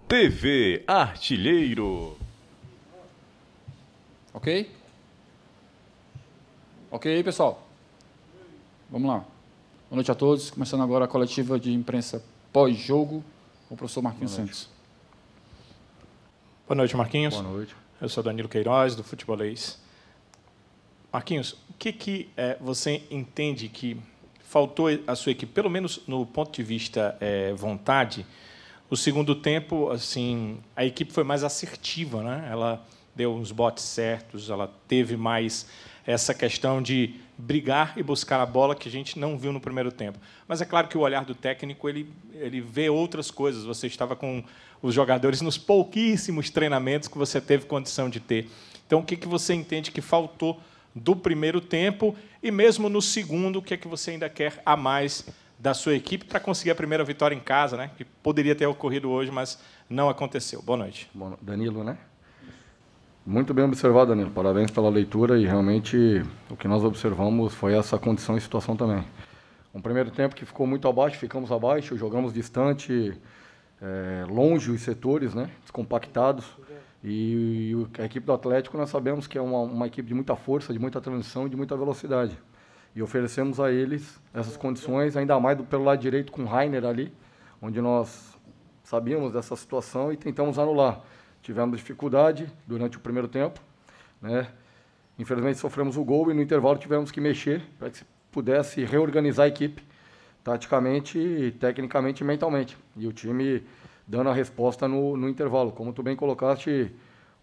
TV Artilheiro. Ok? Ok, pessoal? Vamos lá. Boa noite a todos. Começando agora a coletiva de imprensa pós-jogo com o professor Marquinhos Santos. Boa noite, Marquinhos. Boa noite. Eu sou Danilo Queiroz, do Futebolês. Marquinhos, o que você entende que faltou à sua equipe, pelo menos no ponto de vista vontade? O segundo tempo, assim, a equipe foi mais assertiva, né? Ela deu uns botes certos, ela teve mais essa questão de brigar e buscar a bola que a gente não viu no primeiro tempo. Mas é claro que o olhar do técnico ele vê outras coisas. Você estava com os jogadores nos pouquíssimos treinamentos que você teve condição de ter. Então, o que você entende que faltou do primeiro tempo e mesmo no segundo, o que você ainda quer a mais da sua equipe para conseguir a primeira vitória em casa, né? Que poderia ter ocorrido hoje, mas não aconteceu. Boa noite. Bom, Danilo, né? Muito bem observado, Danilo. Parabéns pela leitura e realmente o que nós observamos foi essa condição e situação também. Um primeiro tempo que ficou muito abaixo, ficamos abaixo, jogamos distante, longe os setores, né? Descompactados. E a equipe do Atlético nós sabemos que é uma equipe de muita força, de muita transição e de muita velocidade. E oferecemos a eles essas condições, ainda mais pelo lado direito com o Rainer ali, onde nós sabíamos dessa situação e tentamos anular. Tivemos dificuldade durante o primeiro tempo, né? Infelizmente sofremos o gol e no intervalo tivemos que mexer para que se pudesse reorganizar a equipe, taticamente, tecnicamente e mentalmente. E o time dando a resposta no intervalo. Como tu bem colocaste,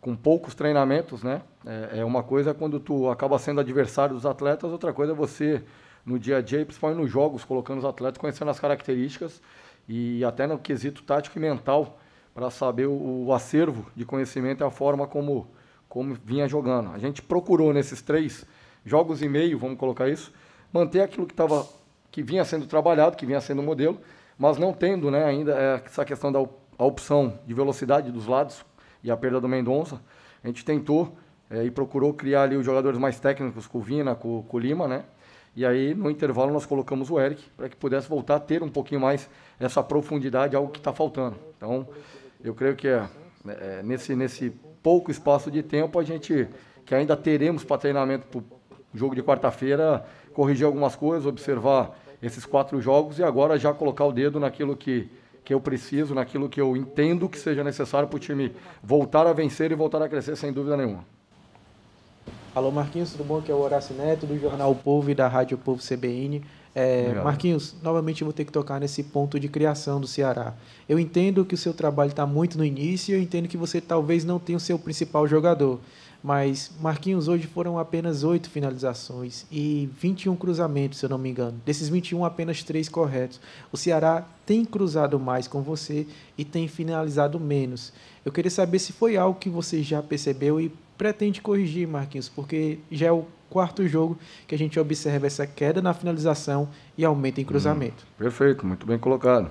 com poucos treinamentos, né? Uma coisa é quando tu acaba sendo adversário dos atletas, outra coisa é você, no dia a dia, principalmente nos jogos, colocando os atletas, conhecendo as características e até no quesito tático e mental, para saber o acervo de conhecimento e a forma como vinha jogando. A gente procurou nesses 3 jogos e meio, vamos colocar isso, manter aquilo que vinha sendo trabalhado, que vinha sendo modelo, mas não tendo, né, ainda essa questão da opção de velocidade dos lados e a perda do Mendonça. A gente tentou e procurou criar ali os jogadores mais técnicos, com o Vina, com o Lima, né? E aí, no intervalo, nós colocamos o Eric para que pudesse voltar a ter um pouquinho mais essa profundidade, algo que está faltando. Então, eu creio que nesse pouco espaço de tempo, a gente, que ainda teremos para treinamento para o jogo de quarta-feira, corrigir algumas coisas, observar esses 4 jogos e agora já colocar o dedo naquilo que eu preciso, naquilo que eu entendo que seja necessário para o time voltar a vencer e voltar a crescer, sem dúvida nenhuma. Alô, Marquinhos, tudo bom? Aqui é o Horácio Neto, do Jornal O Povo e da Rádio Povo CBN. Marquinhos, novamente eu vou ter que tocar nesse ponto de criação do Ceará. Eu entendo que o seu trabalho está muito no início e eu entendo que você talvez não tenha o seu principal jogador. Mas, Marquinhos, hoje foram apenas 8 finalizações e 21 cruzamentos, se eu não me engano. Desses 21, apenas 3 corretos. O Ceará tem cruzado mais com você e tem finalizado menos. Eu queria saber se foi algo que você já percebeu e pretende corrigir, Marquinhos, porque já é o 4º jogo que a gente observa essa queda na finalização e aumento em cruzamento. Perfeito, muito bem colocado.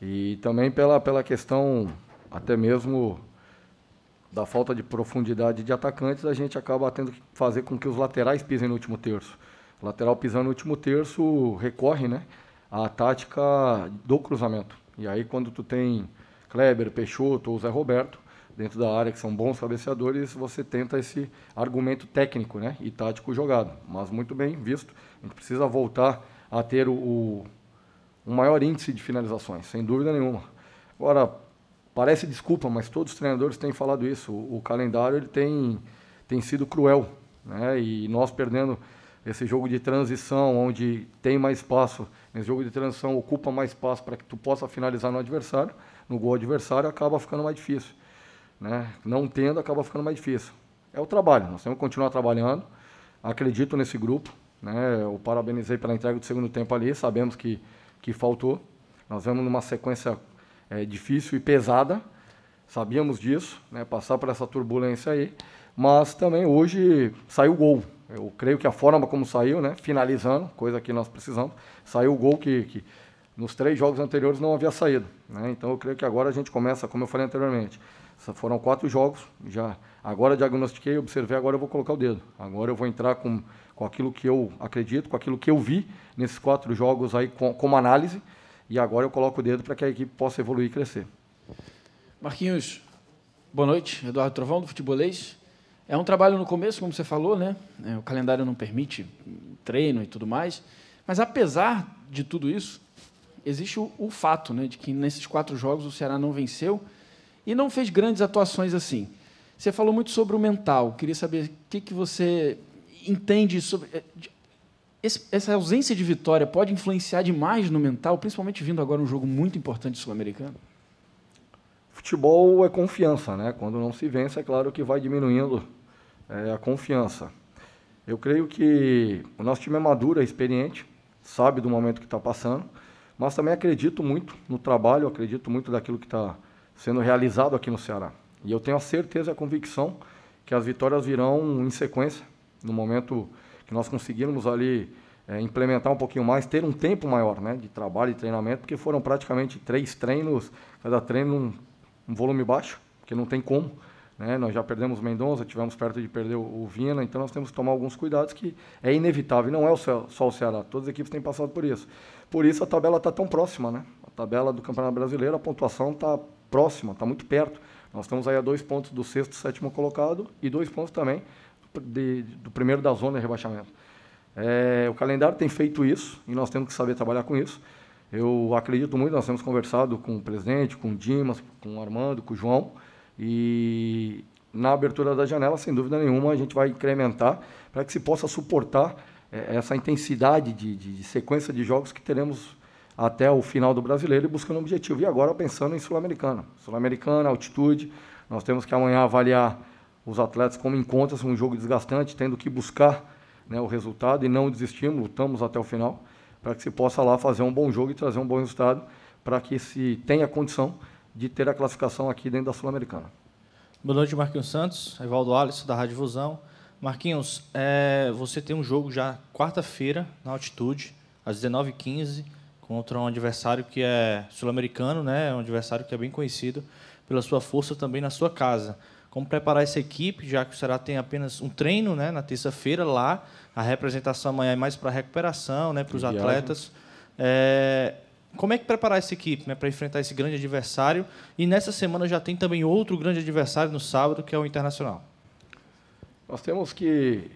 E também pela questão até mesmo da falta de profundidade de atacantes, a gente acaba tendo que fazer com que os laterais pisem no último terço. O lateral pisando no último terço recorre, né, à tática do cruzamento. E aí quando tu tem Kleber, Peixoto ou Zé Roberto dentro da área, que são bons cabeceadores, você tenta esse argumento técnico, né, e tático jogado. Mas muito bem visto, a gente precisa voltar a ter um maior índice de finalizações, sem dúvida nenhuma. Agora, parece desculpa, mas todos os treinadores têm falado isso. O calendário ele tem sido cruel, né? E nós perdendo esse jogo de transição, onde tem mais espaço, nesse jogo de transição ocupa mais espaço para que tu possa finalizar no adversário, no gol adversário, acaba ficando mais difícil, né? Não tendo, acaba ficando mais difícil. É o trabalho, nós temos que continuar trabalhando. Acredito nesse grupo, né? Eu parabenizei pela entrega do segundo tempo ali, sabemos que faltou. Nós vamos numa sequência difícil e pesada, sabíamos disso, né, passar por essa turbulência aí, mas também hoje saiu o gol. Eu creio que a forma como saiu, né, finalizando, coisa que nós precisamos, saiu o gol que nos 3 jogos anteriores não havia saído, né, então eu creio que agora a gente começa, como eu falei anteriormente, foram 4 jogos, já agora diagnostiquei, observei, agora eu vou colocar o dedo, agora eu vou entrar com aquilo que eu acredito, com aquilo que eu vi nesses 4 jogos aí como análise, e agora eu coloco o dedo para que a equipe possa evoluir e crescer. Marquinhos, boa noite. Eduardo Trovão, do Futebolês. É um trabalho no começo, como você falou, né? O calendário não permite treino e tudo mais. Mas, apesar de tudo isso, existe o fato, né, de que nesses 4 jogos o Ceará não venceu e não fez grandes atuações assim. Você falou muito sobre o mental. Queria saber o que você entende sobre... Essa ausência de vitória pode influenciar demais no mental, principalmente vindo agora um jogo muito importante sul-americano? Futebol é confiança, né? Quando não se vence, é claro que vai diminuindo a confiança. Eu creio que o nosso time é maduro, é experiente, sabe do momento que está passando, mas também acredito muito no trabalho, acredito muito daquilo que está sendo realizado aqui no Ceará. E eu tenho a certeza e a convicção que as vitórias virão em sequência, no momento que nós conseguirmos ali implementar um pouquinho mais, ter um tempo maior, né, de trabalho e treinamento, porque foram praticamente 3 treinos, cada treino um volume baixo, porque não tem como, né? Nós já perdemos o Mendonça, tivemos perto de perder o Vina, então nós temos que tomar alguns cuidados que é inevitável, e não é só o Ceará, todas as equipes têm passado por isso. Por isso a tabela está tão próxima, né? A tabela do Campeonato Brasileiro, a pontuação está próxima, está muito perto. Nós estamos aí a 2 pontos do 6º e 7º colocado e 2 pontos também do primeiro da zona de rebaixamento. O calendário tem feito isso e nós temos que saber trabalhar com isso. Eu acredito muito, nós temos conversado com o presidente, com o Dimas, com o Armando, com o João, e na abertura da janela, sem dúvida nenhuma, a gente vai incrementar para que se possa suportar essa intensidade de sequência de jogos que teremos até o final do Brasileiro e buscando um objetivo. E agora pensando em Sul-Americana. Sul-Americana, altitude, nós temos que amanhã avaliar os atletas como encontram-se um jogo desgastante, tendo que buscar, né, o resultado e não desistimos, lutamos até o final, para que se possa lá fazer um bom jogo e trazer um bom resultado, para que se tenha condição de ter a classificação aqui dentro da Sul-Americana. Boa noite, Marquinhos Santos, Evaldo Alisson, da Rádio Fusão. Marquinhos, você tem um jogo já quarta-feira, na altitude, às 19h15, contra um adversário que é sul-americano, né? Um adversário que é bem conhecido pela sua força também na sua casa. Como preparar essa equipe, já que o Ceará tem apenas um treino, né, na terça-feira lá, a representação amanhã é mais para recuperação, né, para os atletas. Como é que preparar essa equipe, né, para enfrentar esse grande adversário? E nessa semana já tem também outro grande adversário no sábado, que é o Internacional. Nós temos que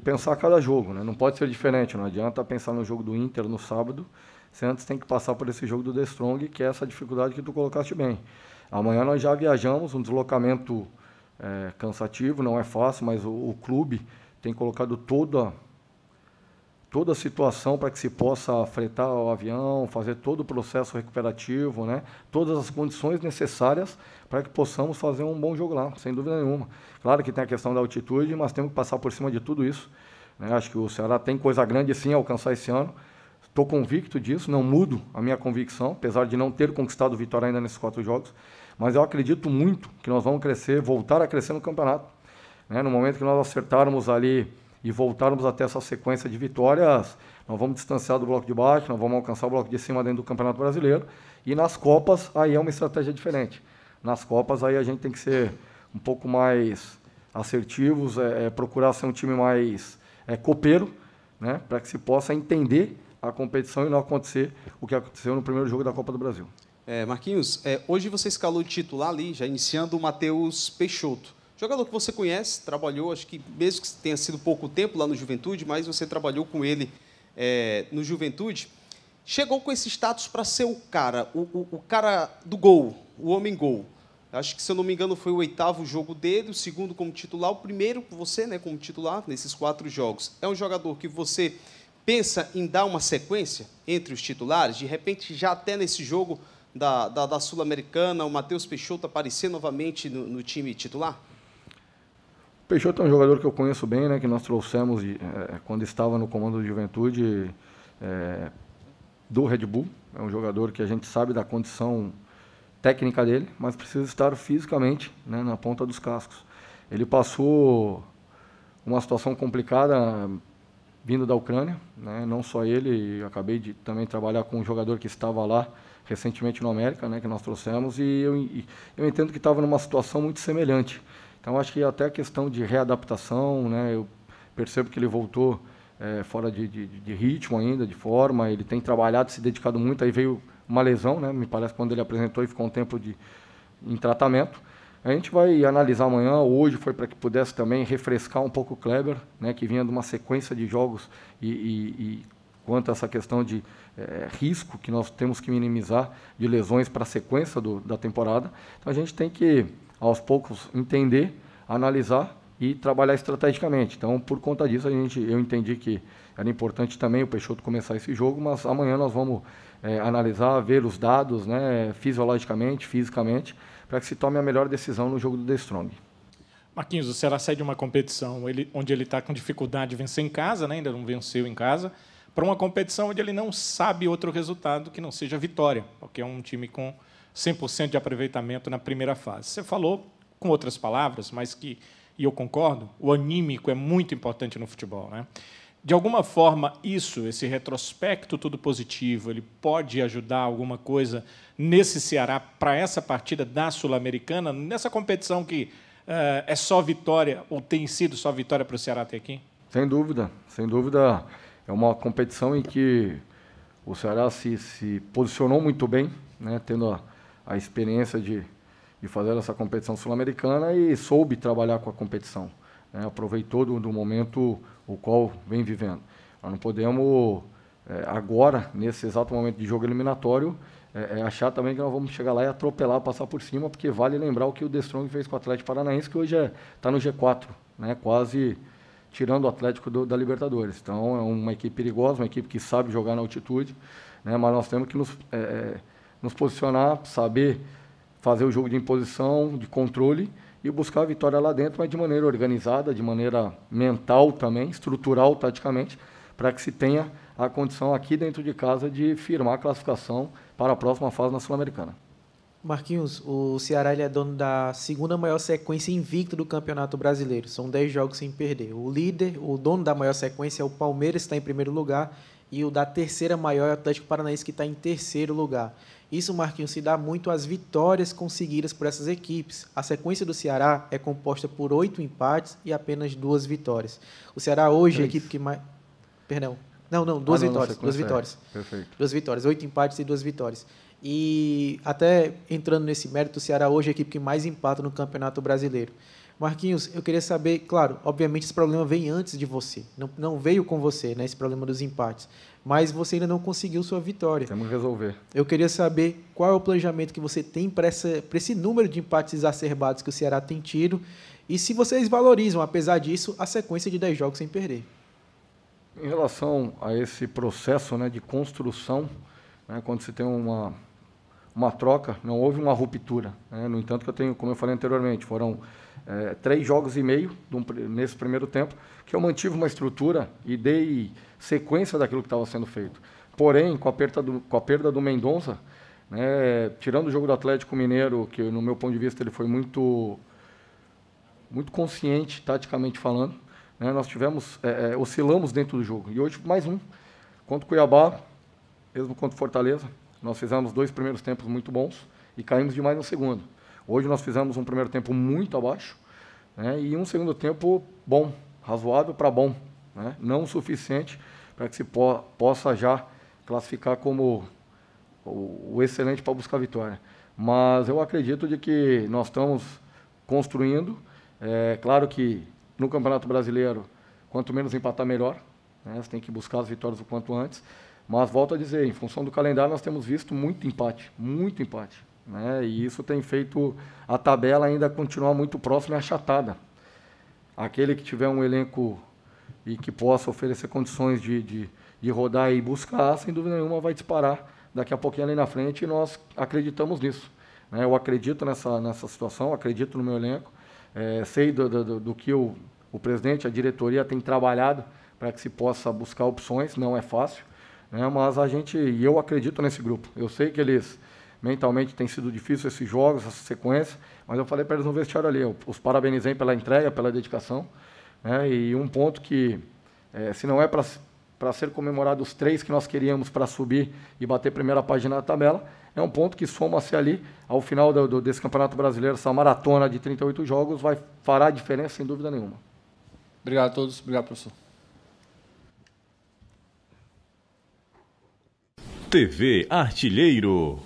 pensar cada jogo, né? Não pode ser diferente, não adianta pensar no jogo do Inter no sábado, você antes tem que passar por esse jogo do The Strong, que é essa dificuldade que tu colocaste bem. Amanhã nós já viajamos, um deslocamento cansativo, não é fácil, mas o clube tem colocado toda a situação para que se possa fretar o avião, fazer todo o processo recuperativo, né? Todas as condições necessárias para que possamos fazer um bom jogo lá, sem dúvida nenhuma. Claro que tem a questão da altitude, mas temos que passar por cima de tudo isso, né? Acho que o Ceará tem coisa grande sim a alcançar esse ano. Estou convicto disso, não mudo a minha convicção, apesar de não ter conquistado vitória ainda nesses 4 jogos, mas eu acredito muito que nós vamos crescer, voltar a crescer no campeonato, né? No momento que nós acertarmos ali e voltarmos até essa sequência de vitórias, nós vamos distanciar do bloco de baixo, nós vamos alcançar o bloco de cima dentro do Campeonato Brasileiro, e nas Copas aí é uma estratégia diferente. Nas Copas aí a gente tem que ser um pouco mais assertivos, procurar ser um time mais copeiro, né? Para que se possa entender a competição e não acontecer o que aconteceu no primeiro jogo da Copa do Brasil. Marquinhos, hoje você escalou de titular ali, já iniciando o Matheus Peixoto. Jogador que você conhece, trabalhou, acho que mesmo que tenha sido pouco tempo lá no Juventude, mas você trabalhou com ele no Juventude. Chegou com esse status para ser o cara do gol, o homem gol. Acho que, se eu não me engano, foi o 8º jogo dele, o 2º como titular, o primeiro com você, né, como titular nesses 4 jogos. É um jogador que você pensa em dar uma sequência entre os titulares? De repente, já até nesse jogo da Sul-Americana, o Matheus Peixoto aparecer novamente no time titular? O Peixoto é um jogador que eu conheço bem, né, que nós trouxemos quando estava no comando do Juventude do Red Bull. É um jogador que a gente sabe da condição técnica dele, mas precisa estar fisicamente, né, na ponta dos cascos. Ele passou uma situação complicada vindo da Ucrânia, né, não só ele, acabei de também trabalhar com um jogador que estava lá recentemente no América, né, que nós trouxemos, e eu entendo que estava numa situação muito semelhante. Então, acho que até a questão de readaptação, né, eu percebo que ele voltou fora de ritmo ainda, de forma, ele tem trabalhado, se dedicado muito, aí veio uma lesão, né, me parece, quando ele apresentou e ficou um tempo em tratamento. A gente vai analisar amanhã. Hoje foi para que pudesse também refrescar um pouco o Kleber, né, que vinha de uma sequência de jogos e quanto a essa questão de risco que nós temos que minimizar de lesões para a sequência da temporada. Então a gente tem que, aos poucos, entender, analisar e trabalhar estrategicamente. Então, por conta disso, eu entendi que era importante também o Peixoto começar esse jogo, mas amanhã nós vamos analisar, ver os dados, né, fisiologicamente, fisicamente, para que se tome a melhor decisão no jogo do The Strong. Marquinhos, o Ceará sai de uma competição onde ele está com dificuldade de vencer em casa, né, ainda não venceu em casa, para uma competição onde ele não sabe outro resultado que não seja vitória, porque é um time com 100% de aproveitamento na primeira fase. Você falou, com outras palavras, mas que, e eu concordo, o anímico é muito importante no futebol, né? De alguma forma, esse retrospecto tudo positivo, ele pode ajudar alguma coisa nesse Ceará para essa partida da Sul-Americana, nessa competição que é só vitória, ou tem sido só vitória para o Ceará até aqui? Sem dúvida, sem dúvida. É uma competição em que o Ceará se posicionou muito bem, né, tendo a experiência de fazer essa competição sul-americana e soube trabalhar com a competição, né, aproveitou do momento o qual vem vivendo. Nós não podemos, agora, nesse exato momento de jogo eliminatório, achar também que nós vamos chegar lá e atropelar, passar por cima, porque vale lembrar o que o The Strong fez com o Atlético Paranaense, que hoje está no G4, né, quase tirando o Atlético da Libertadores. Então, é uma equipe perigosa, uma equipe que sabe jogar na altitude, né, mas nós temos que nos posicionar, saber fazer o jogo de imposição, de controle e buscar a vitória lá dentro, mas de maneira organizada, de maneira mental também, estrutural, taticamente, para que se tenha a condição aqui dentro de casa de firmar a classificação para a próxima fase na Sul-Americana. Marquinhos, o Ceará ele é dono da segunda maior sequência invicta do Campeonato Brasileiro. São 10 jogos sem perder. O líder, o dono da maior sequência é o Palmeiras, que está em primeiro lugar, e o da terceira maior é o Atlético Paranaense, que está em terceiro lugar. Isso, Marquinhos, se dá muito às vitórias conseguidas por essas equipes. A sequência do Ceará é composta por 8 empates e apenas 2 vitórias. O Ceará hoje é a equipe que mais... Perdão. Não, 2 vitórias. 2 vitórias. Perfeito. 2 vitórias. 8 empates e 2 vitórias. E até entrando nesse mérito, o Ceará hoje é a equipe que mais empata no Campeonato Brasileiro. Marquinhos, eu queria saber, claro, obviamente esse problema vem antes de você, não veio com você, né, esse problema dos empates, mas você ainda não conseguiu sua vitória. Temos que resolver. Eu queria saber qual é o planejamento que você tem para esse número de empates exacerbados que o Ceará tem tido e se vocês valorizam, apesar disso, a sequência de 10 jogos sem perder. Em relação a esse processo, né, de construção, né, quando se tem uma troca, não houve uma ruptura, né? No entanto, que eu tenho, como eu falei anteriormente, foram 3 jogos e meio nesse primeiro tempo, que eu mantive uma estrutura e dei sequência daquilo que estava sendo feito. Porém, com a perda do Mendonça, né, tirando o jogo do Atlético Mineiro, que no meu ponto de vista ele foi muito consciente, taticamente falando, né, nós oscilamos dentro do jogo. E hoje mais um, contra o Cuiabá, mesmo contra o Fortaleza, nós fizemos 2 primeiros tempos muito bons e caímos demais no segundo. Hoje nós fizemos um primeiro tempo muito abaixo, né, e um segundo tempo bom, razoável para bom, né, não o suficiente para que se possa já classificar como o excelente para buscar a vitória. Mas eu acredito de que nós estamos construindo. Claro que no Campeonato Brasileiro, quanto menos empatar, melhor, né, você tem que buscar as vitórias o quanto antes. Mas, volto a dizer, em função do calendário, nós temos visto muito empate, né? E isso tem feito a tabela ainda continuar muito próxima e achatada. Aquele que tiver um elenco e que possa oferecer condições de rodar e buscar, sem dúvida nenhuma, vai disparar daqui a pouquinho ali na frente e nós acreditamos nisso, né? Eu acredito nessa situação, acredito no meu elenco, sei do que o presidente, a diretoria tem trabalhado para que se possa buscar opções, não é fácil, né, mas eu acredito nesse grupo. Eu sei que eles, mentalmente, tem sido difícil esses jogos, essa sequência, mas eu falei para eles no vestiário ali, eu os parabenizei pela entrega, pela dedicação, né, e um ponto que, se não é para ser comemorado os 3 que nós queríamos para subir e bater primeira página da tabela, é um ponto que soma-se ali, ao final desse Campeonato Brasileiro, essa maratona de 38 jogos, fará a diferença, sem dúvida nenhuma. Obrigado a todos. Obrigado, professor. TV Artilheiro.